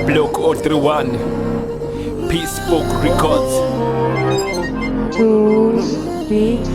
Block 031 Pspook Records 2 feat.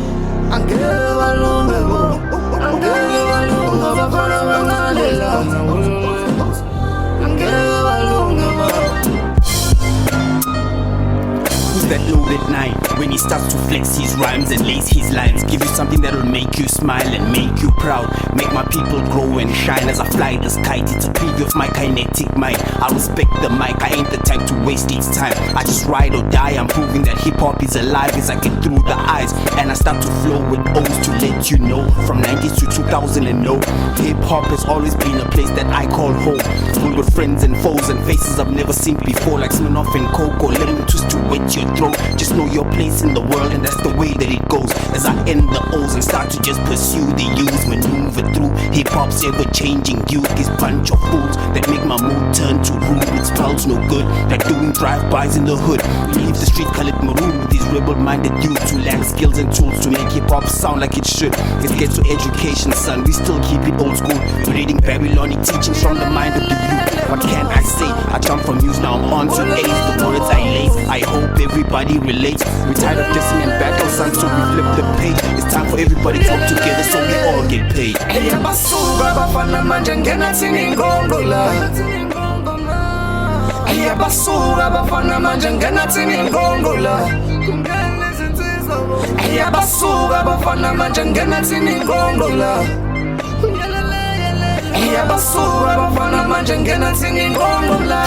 Who's that loaded night when he starts to flex his rhymes and lace his lines? Give you something that'll make you smile and make you proud. Make my people grow and shine as I fly this kite. It's a preview of my kinetic mind. I respect the mic, I ain't the type to waste its time. I just ride or die, I'm proving that hip-hop is alive as I get through the eyes. And I start to flow with O's to let you know. From 90s to 2000 and no, hip-hop has always been a place that I call home. Full with friends and foes and faces I've never seen before, like Smirnoff and Coco. Let me twist to wet your throat. Just know your place in the world, and that's the way that it goes. As I end the O's and start to just pursue the U's, maneuver through hip-hop's ever-changing youth. This bunch of fools that make my mood turn to rude. It smells no good, like doing drive-bys in the hood. We leave the street colored maroon with these rebel-minded youths who lack skills and tools to make hip-hop sound like it should. Let's get to education, son, we still keep it old school. We're reading Babylonic teachings from the mind of the youth. What can I say? I jump from news, now I'm on to A's. The words I lace, I hope everybody relates. We're tired of dissing and battle, son, so we flip the page. It's time for everybody to come together so we all get paid. Ayabasuka bafana manje ngena thina Ingqongqo la. Ayabasuka bafana manje ngena thina Ingqongqo la. Ayabasuka bafana manje ngena thina Ingqongqo la. Ayabasuka bafana manje ngena thina Ingqongqo la.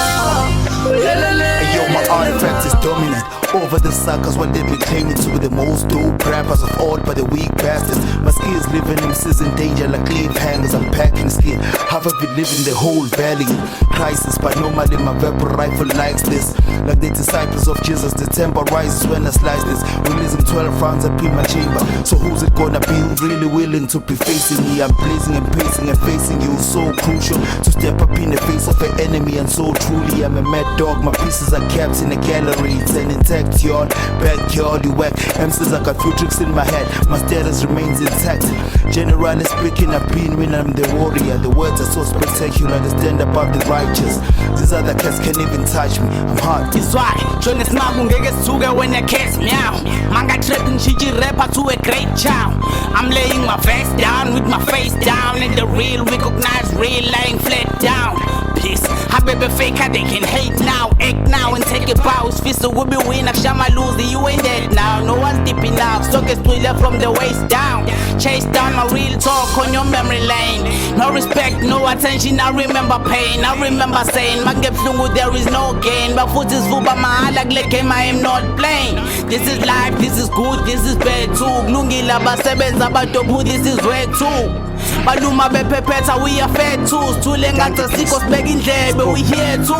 Yo, my artifact is dominant over the suckers when they be claiming to be the most dope rappers of all, but the weak bastards. My skills living MCs in danger like cliffhangers. I'm packing skin. Half of it living the whole valley crisis, but normally my vapor rifle likes this. Like the disciples of Jesus, the temper rises when I slice this. Releasing 12 rounds up in my chamber. So who's it gonna be? Who's really willing to be facing me? I'm blazing and pacing and facing you. So crucial to step up in the face of an enemy, and so truly I'm a mad dog. My pieces are kept in the gallery. It's an intact yard, backyard, you whack. MCs, I got few tricks in my head. My status remains intact. Generally speaking, I've been when I'm the warrior. The words are so spectacular, they stand above the righteous. These other cats can't even touch me. I'm hard. It's why John is not gonna get sugar when the cats meow. Manga trapping chichi rapper to a great chow. I'm laying my face down with my face down, and the real recognize real lying flat down. Peace. I baby faker, they can hate now, act now and take it bows. Fist will be win, Shama lose, you ain't dead now. No one's dipping now, so get thriller from the waist down. Chase down my real talk on your memory lane. No respect, no attention, I remember pain. I remember saying, Mange Flungu, there is no gain. But foot is full, but my like game, I am not playing. This is life, this is good, this is bad too. Lungila basebenza badobu, this is red too. Baluma bepepeta, we are fair tools. Tulengata sikos begging there, but we here too.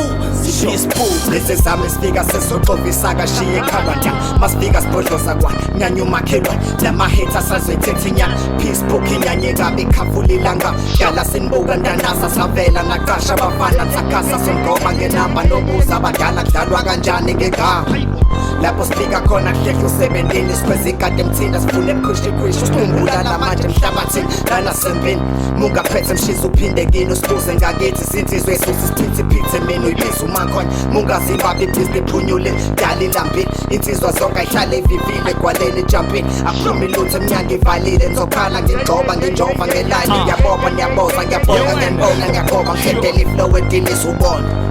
Pspook, this is how misfika sesotovi saga shiye kabanja. Masfika spojlo sagwa, nyanyu makelwa. Lama heta sazwetetinya. Pspook inyanyega bikafulilanga. Yala simboga ndanasa savela nakasha bafana takasa songoba ngenamba nobuza badala kudalwa kanjani ngegama. Lapho sifika khona kuhlehla usebentini sikwezikade emthini sifune ebukhwishi usikhumbula lamanje emhlabathini lana sempini mungaphethe mshisa uphinde kini usibuze ngakithi sinsizwe esusa isiphithiphithi mina uyibiza umakhona mungazibaba ibhizi iphunyule dala ilambini insizwa zonke ayihlale ivivile egwaleni ejampini aphumi lutho emnyango ivalile ngizokhala ngingxoba nginjova ngelayini ngiyabopha ngiyaboza ngiyabonga ngiyanibonga ngiyagoba ngithendela iflow edilisa ubona.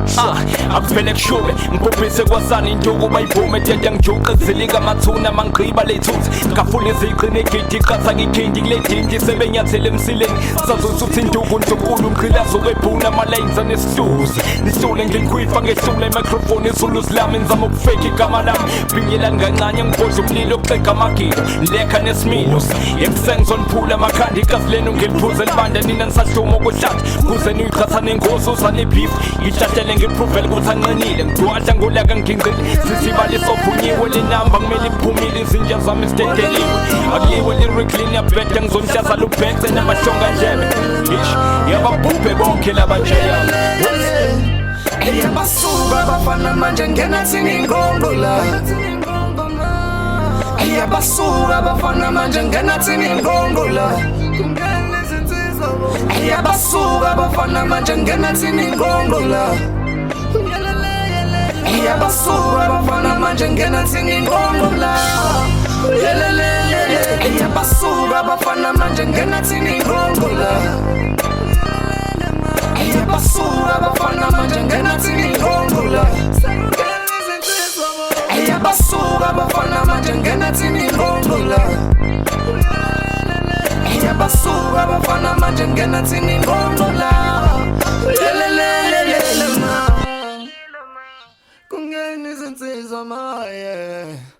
Akuvele kushuwe ngibhubhise kwasani intuku bayivume tete ngijuqe zilika mathuna mangqiba lethuthi ngafuna iziqine gidi qatha ngikindi kule dingi sebenyathele emsileni sazosuthi intuku ntunkulu mqilazo kwebhuna malanes anesihluzi nisule ngingikwifa ngehlule microphone izulu silami ngizama ukufake igama lami bingelani kancane ngibodla umlilo kuxega amagilo lekha nesimilo ekusengizoniphula amakhandi ikazileni ngiliphuze libande nina nisahluma ukuhlanja kuze niyiqhatha nengozi uzane beef ihlahlele ngiprovele ukuthi anqinile ngidwadla ngolaka ngingqile sisibali sophunyiwe linamba kumele iphumile izinja zami zidedeliwe akuyiwe lyrically niyabheda ngizonihlaza lubhekse namahlonga ndlebe ish yababhubhe bonke labanjeya. Ayabasuka bafana manje ngena thina Ingqongqo la. Ayabasuka bafana manje ngena thina Ingqongqo la. Ayabasuka abafana manje ngena thina Ingqongqo la Ayabasuka abafana manje ngena thina Ingqongqo la Ayabasuka abafana manje ngena thina Ingqongqo la Ayabasuka abafana manje ngena thina Ingqongqo la Ayabasuka abafana manje ngena thina Ingqongqo la Ayabasuka abafana manje ngena thina Ingqongqo la Kungena izinsizwa ma yeah